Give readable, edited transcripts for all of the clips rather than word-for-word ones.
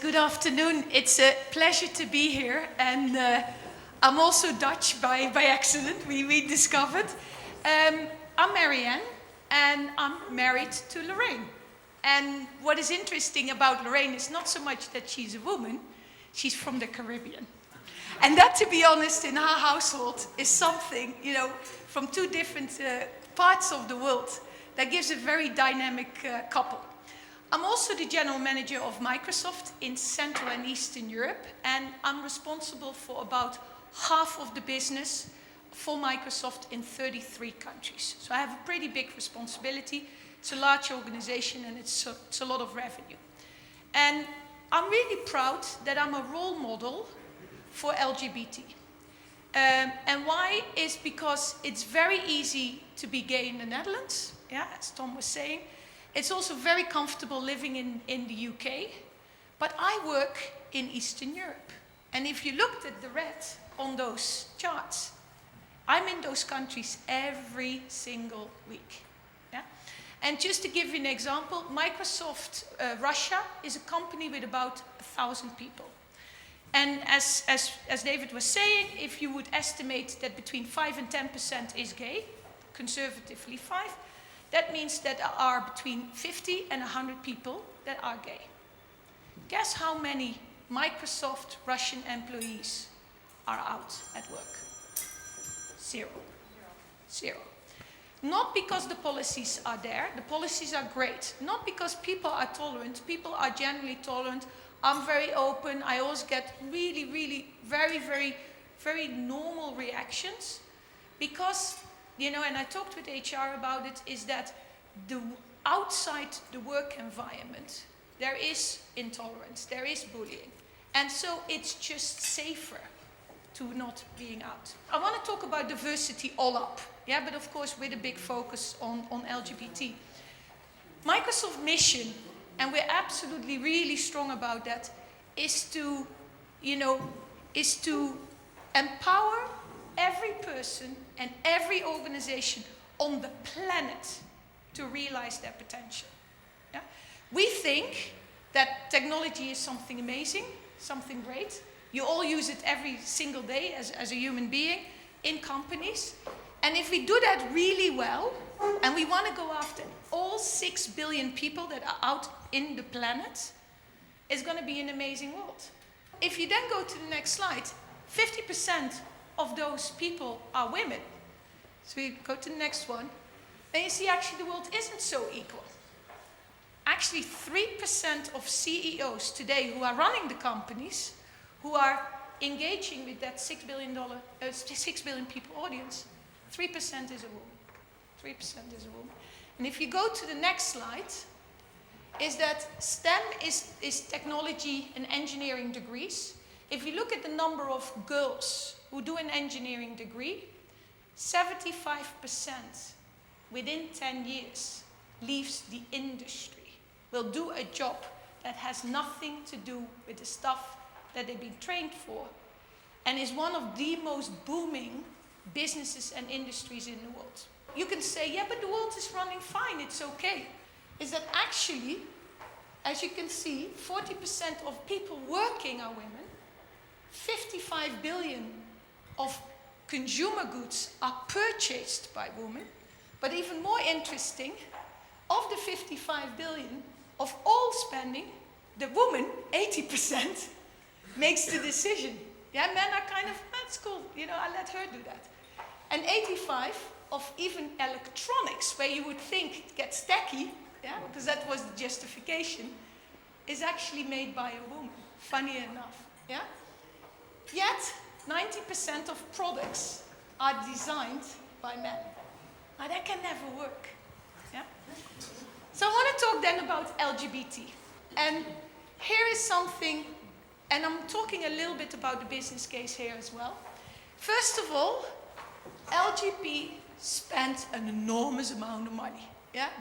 good afternoon. It's a pleasure to be here, and I'm also Dutch by accident, we discovered. I'm Marianne, and I'm married to Lorraine. And what is interesting about Lorraine is not so much that she's a woman, she's from the Caribbean. And that, to be honest, in our household is something, from two different parts of the world that gives a very dynamic couple. I'm also the general manager of Microsoft in Central and Eastern Europe, and I'm responsible for about half of the business for Microsoft in 33 countries. So I have a pretty big responsibility. It's a large organization, and it's a lot of revenue. And I'm really proud that I'm a role model for LGBT. And why is because it's very easy to be gay in the Netherlands, as Tom was saying. It's also very comfortable living in the UK, but I work in Eastern Europe. And if you looked at the red on those charts, I'm in those countries every single week. And just to give you an example, Microsoft Russia is a company with about 1,000 people. And as David was saying, if you would estimate that between 5 and 10% is gay, conservatively 5, that means that there are between 50 and 100 people that are gay. Guess how many Microsoft Russian employees are out at work? Zero. Not because the policies are there. The policies are great. Not because people are tolerant. People are generally tolerant. I'm very open. I always get really, very normal reactions because, and I talked with HR about it, is that outside the work environment, there is intolerance, there is bullying. And so it's just safer to not being out. I want to talk about diversity all up, but of course with a big focus on LGBT. Microsoft mission, and we're absolutely really strong about that, is to empower every person and every organization on the planet to realize their potential. We think that technology is something amazing, something great. You all use it every single day as a human being in companies. And if we do that really well, and we want to go after all 6 billion people that are out in the planet, it's going to be an amazing world. If you then go to the next slide, 50% of those people are women. So we go to the next one. Then you see actually the world isn't so equal. Actually 3% of CEOs today who are running the companies, who are engaging with that 6 billion people audience, 3% is a woman. 3% is a woman. And if you go to the next slide, is that STEM is technology and engineering degrees. If you look at the number of girls who do an engineering degree, 75% within 10 years leaves the industry, will do a job that has nothing to do with the stuff that they've been trained for, and is one of the most booming businesses and industries in the world. You can say, but the world is running fine, it's okay. Is that actually, as you can see, 40% of people working are women, 55 billion of consumer goods are purchased by women, but even more interesting, of the 55 billion of all spending, the woman, 80%, makes the decision. Men are kind of, that's cool, I let her do that. And 85 of even electronics, where you would think it gets tacky, because that was the justification, is actually made by a woman, funny enough. Yet, 90% of products are designed by men. Now that can never work. So I want to talk then about LGBT. And here is something, and I'm talking a little bit about the business case here as well. First of all, LGBT spent an enormous amount of money.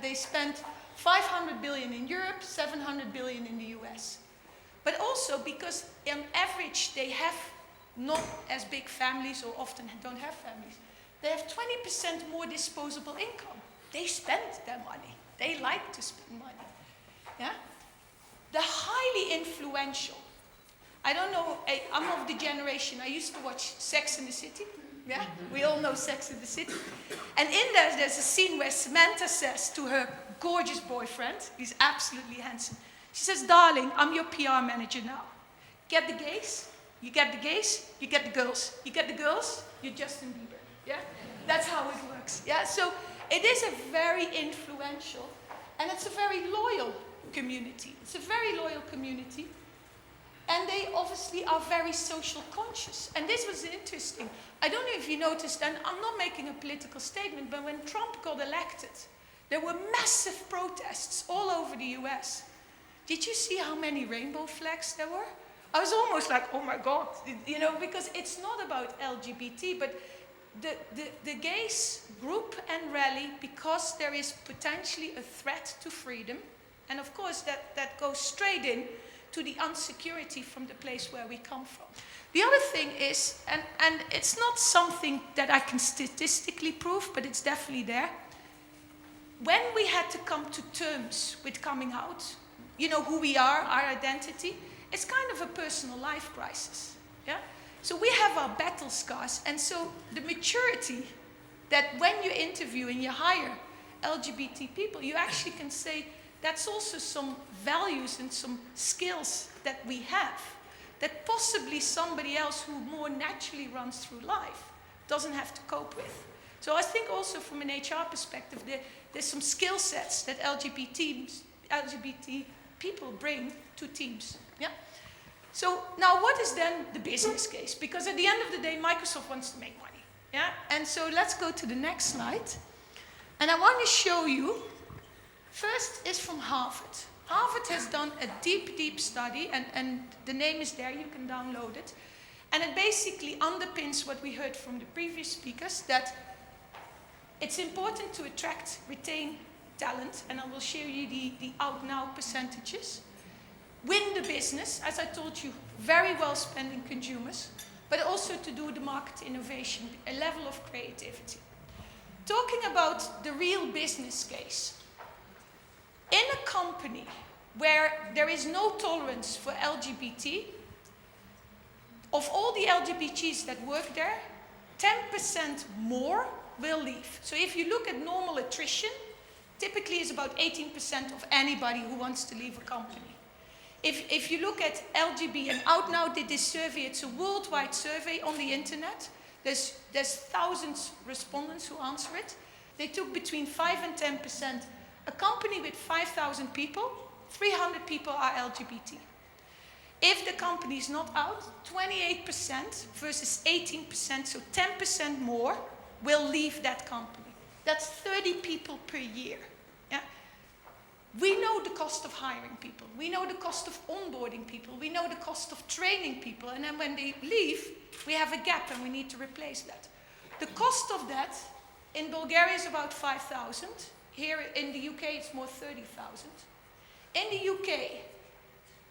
They spent 500 billion in Europe, 700 billion in the US. But also because on average they have not as big families, or often don't have families. They have 20% more disposable income. They spend their money. They like to spend money. the highly influential. I don't know, I'm of the generation, I used to watch Sex in the City. Yeah, we all know Sex in the City. And in there's a scene where Samantha says to her gorgeous boyfriend, he's absolutely handsome, she says, darling, I'm your PR manager now. Get the gays, you get the gays, you get the girls. You get the girls, you're Justin Bieber. Yeah, that's how it works. Yeah, so it is a very influential, and it's a very loyal community. It's a very loyal community. And they obviously are very social conscious. And this was interesting. I don't know if you noticed, and I'm not making a political statement, but when Trump got elected, there were massive protests all over the US. Did you see how many rainbow flags there were? I was almost like, oh my God, you know, because it's not about LGBT, but the gays group and rally because there is potentially a threat to freedom. And of course, that goes straight in to the insecurity from the place where we come from. The other thing is, and it's not something that I can statistically prove, but it's definitely there. When we had to come to terms with coming out, you know, who we are, our identity, it's kind of a personal life crisis. Yeah? So we have our battle scars, and so the maturity that when you interview and you hire LGBT people, you actually can say, that's also some values and some skills that we have that possibly somebody else who more naturally runs through life doesn't have to cope with. So I think also from an HR perspective, there's some skill sets that LGBT people bring to teams. Yeah. So now what is then the business case? Because at the end of the day, Microsoft wants to make money. Yeah. And so let's go to the next slide. And I want to show you. First is from Harvard. Harvard has done a deep study, and the name is there, you can download it. And it basically underpins what we heard from the previous speakers, that it's important to attract, retain talent, and I will show you the out now percentages. Win the business, as I told you, very well spending consumers, but also to do the market innovation, a level of creativity. Talking about the real business case. In a company where there is no tolerance for LGBT, of all the LGBTs that work there, 10% more will leave. So if you look at normal attrition, typically it's about 18% of anybody who wants to leave a company. If you look at LGBT, and Out Now did this survey, it's a worldwide survey on the internet. There's thousands of respondents who answer it. They took between 5 and 10%. A company with 5,000 people, 300 people are LGBT. If the company is not out, 28% versus 18%, so 10% more will leave that company. That's 30 people per year. Yeah? We know the cost of hiring people. We know the cost of onboarding people. We know the cost of training people. And then when they leave, we have a gap and we need to replace that. The cost of that in Bulgaria is about 5,000. Here in the UK, it's more 30,000. In the UK,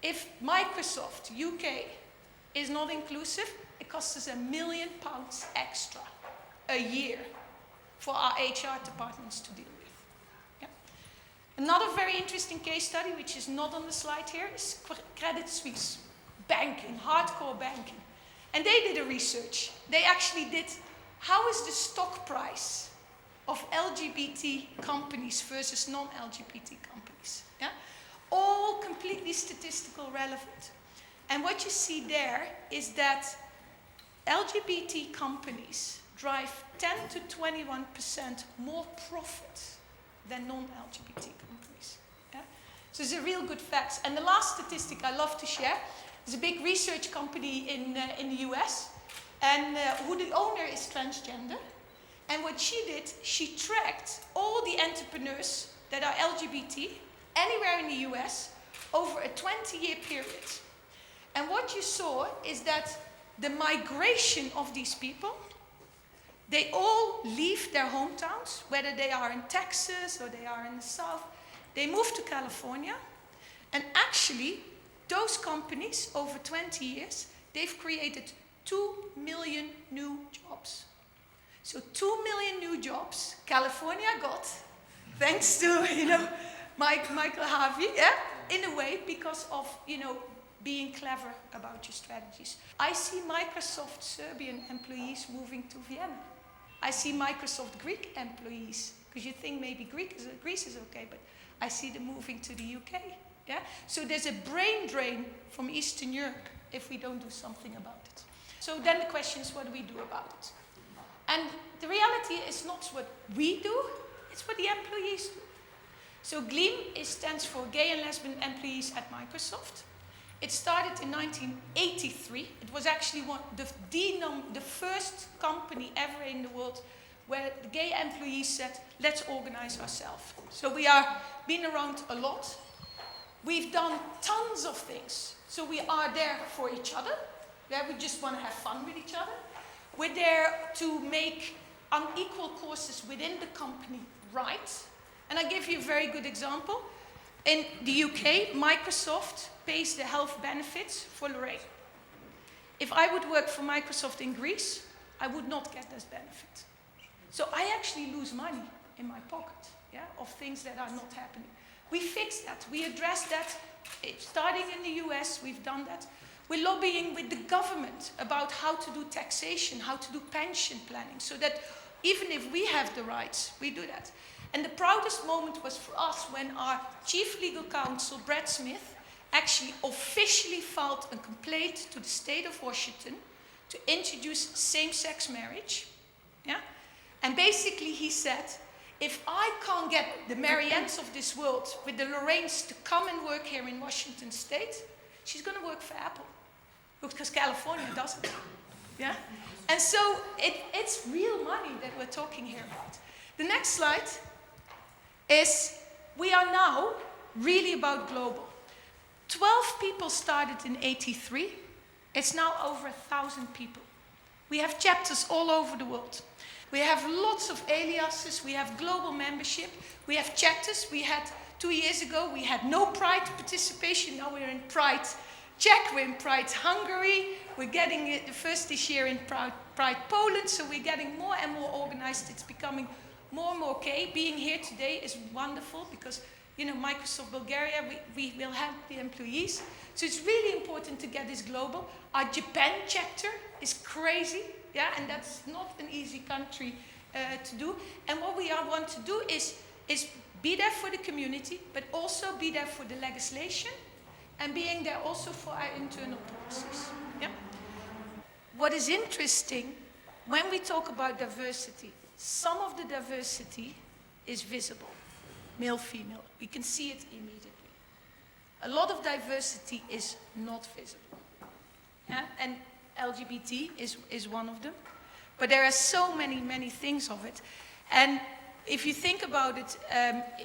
if Microsoft UK is not inclusive, it costs us £1 million extra a year for our HR departments to deal with. Yeah. Another very interesting case study, which is not on the slide here, is Credit Suisse, banking, hardcore banking. And they did a research. They actually did, how is the stock price of LGBT companies versus non-LGBT companies. Yeah? All completely statistical relevant. And what you see there is that LGBT companies drive 10 to 21% more profit than non-LGBT companies. Yeah? So it's a real good fact. And the last statistic I love to share is a big research company in the US, and who the owner is transgender. And what she did, she tracked all the entrepreneurs that are LGBT anywhere in the US over a 20-year period. And what you saw is that the migration of these people, they all leave their hometowns, whether they are in Texas or they are in the South, they move to California. And actually, those companies over 20 years, they've created 2 million new jobs. So 2 million new jobs California got, thanks to, Michael Harvey, yeah? in a way, because of, being clever about your strategies. I see Microsoft Serbian employees moving to Vienna. I see Microsoft Greek employees, because you think maybe Greece is okay, but I see them moving to the UK. Yeah? So there's a brain drain from Eastern Europe if we don't do something about it. So then the question is, what do we do about it? And the reality is not what we do, it's what the employees do. So GLEAM stands for Gay and Lesbian Employees at Microsoft. It started in 1983. It was actually the first company ever in the world where the gay employees said, let's organize ourselves. So we are been around a lot. We've done tons of things. So we are there for each other. Yeah, we just want to have fun with each other. We're there to make unequal courses within the company right. And I give you a very good example. In the UK, Microsoft pays the health benefits for Lorraine. If I would work for Microsoft in Greece, I would not get this benefit. So I actually lose money in my pocket, yeah, of things that are not happening. We fixed that. We addressed that. Starting in the US, we've done that. We're lobbying with the government about how to do taxation, how to do pension planning, so that even if we have the rights, we do that. And the proudest moment was for us when our chief legal counsel, Brad Smith, actually officially filed a complaint to the state of Washington to introduce same-sex marriage. Yeah? And basically he said, if I can't get the Mariannes of this world with the Lorraines to come and work here in Washington State, she's going to work for Apple. Because California doesn't. Yeah? And so it's real money that we're talking here about. The next slide is, we are now really about global. 12 people started in 83. It's now over 1,000 people. We have chapters all over the world. We have lots of aliases. We have global membership. We have chapters. We had 2 years ago, we had no Pride participation. Now we're in Pride Czech, we're in Pride Hungary. We're getting it the first this year in Pride Poland. So we're getting more and more organized. It's becoming more and more okay. Being here today is wonderful because, Microsoft Bulgaria, we will help the employees. So it's really important to get this global. Our Japan chapter is crazy, yeah, and that's not an easy country to do. And what we want to do is be there for the community, but also be there for the legislation, and being there also for our internal policies. Yeah? What is interesting, when we talk about diversity, some of the diversity is visible, male, female. We can see it immediately. A lot of diversity is not visible. Yeah? And LGBT is one of them. But there are so many things of it. And if you think about it,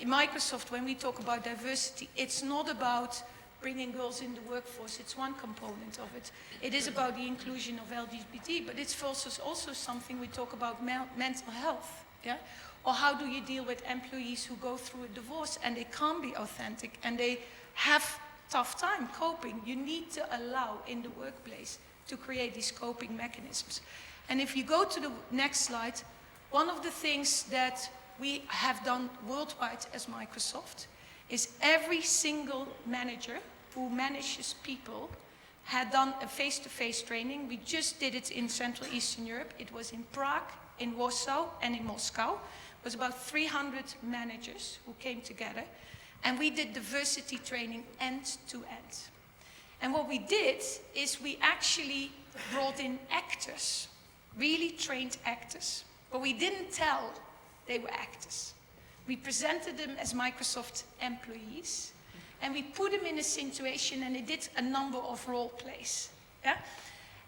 in Microsoft, when we talk about diversity, it's not about bringing girls in the workforce. It's one component of it. It is about the inclusion of LGBT, but it's also something we talk about mental health. Yeah? Or how do you deal with employees who go through a divorce and they can't be authentic and they have tough time coping? You need to allow in the workplace to create these coping mechanisms. And if you go to the next slide, one of the things that we have done worldwide as Microsoft is every single manager who manages people had done a face-to-face training. We just did it in Central Eastern Europe. It was in Prague, in Warsaw, and in Moscow. It was about 300 managers who came together. And we did diversity training end to end. And what we did is we actually brought in actors, really trained actors. But we didn't tell they were actors. We presented them as Microsoft employees, and we put them in a situation, and they did a number of role plays. Yeah?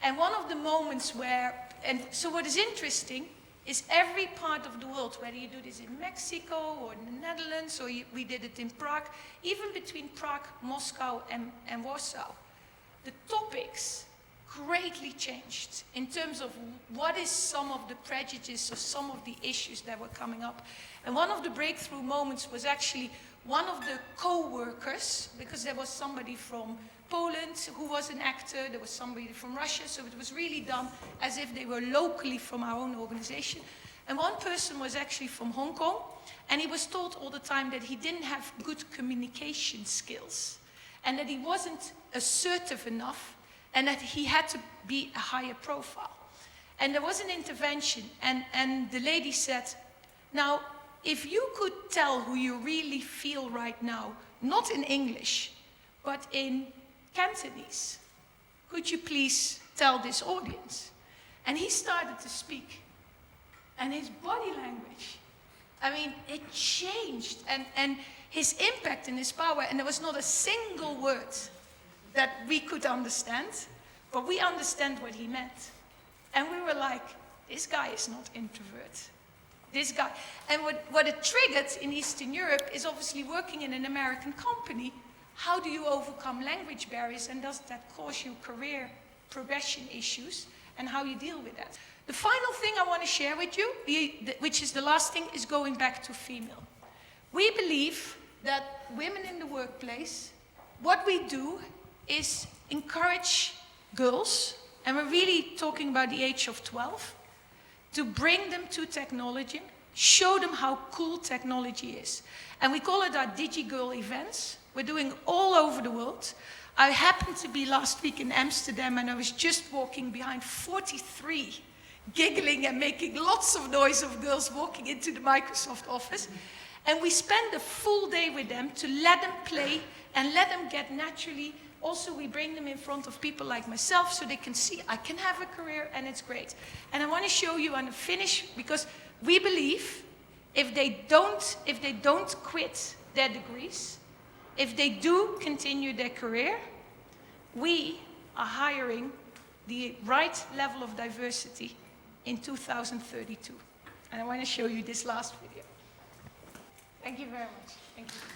And one of the moments where, and so what is interesting is every part of the world, whether you do this in Mexico or in the Netherlands, or we did it in Prague, even between Prague, Moscow, and Warsaw, the topics greatly changed in terms of what is some of the prejudices or some of the issues that were coming up. And one of the breakthrough moments was actually one of the co-workers, because there was somebody from Poland who was an actor, there was somebody from Russia, so it was really done as if they were locally from our own organization. And one person was actually from Hong Kong, and he was told all the time that he didn't have good communication skills. and that he wasn't assertive enough, and that he had to be a higher profile. And there was an intervention, and the lady said, now, if you could tell who you really feel right now, not in English, but in Cantonese, could you please tell this audience? And he started to speak. And his body language, I mean, it changed. And his impact and his power, and there was not a single word that we could understand, but we understand what he meant. And we were like, this guy is not introvert. This guy. And what it triggered in Eastern Europe is obviously working in an American company. How do you overcome language barriers, and does that cause you career progression issues, and how you deal with that? The final thing I want to share with you, which is the last thing, is going back to female. We believe that women in the workplace, what we do is encourage girls, and we're really talking about the age of 12, to bring them to technology, show them how cool technology is. And we call it our DigiGirl events. We're doing all over the world. I happened to be last week in Amsterdam, and I was just walking behind 43 giggling and making lots of noise of girls walking into the Microsoft office. And we spend a full day with them to let them play and let them get naturally. Also, we bring them in front of people like myself so they can see I can have a career, and it's great. And I want to show you on the finish, because we believe if they don't quit their degrees, if they do continue their career, we are hiring the right level of diversity in 2032. And I want to show you this last video. Thank you very much. Thank you.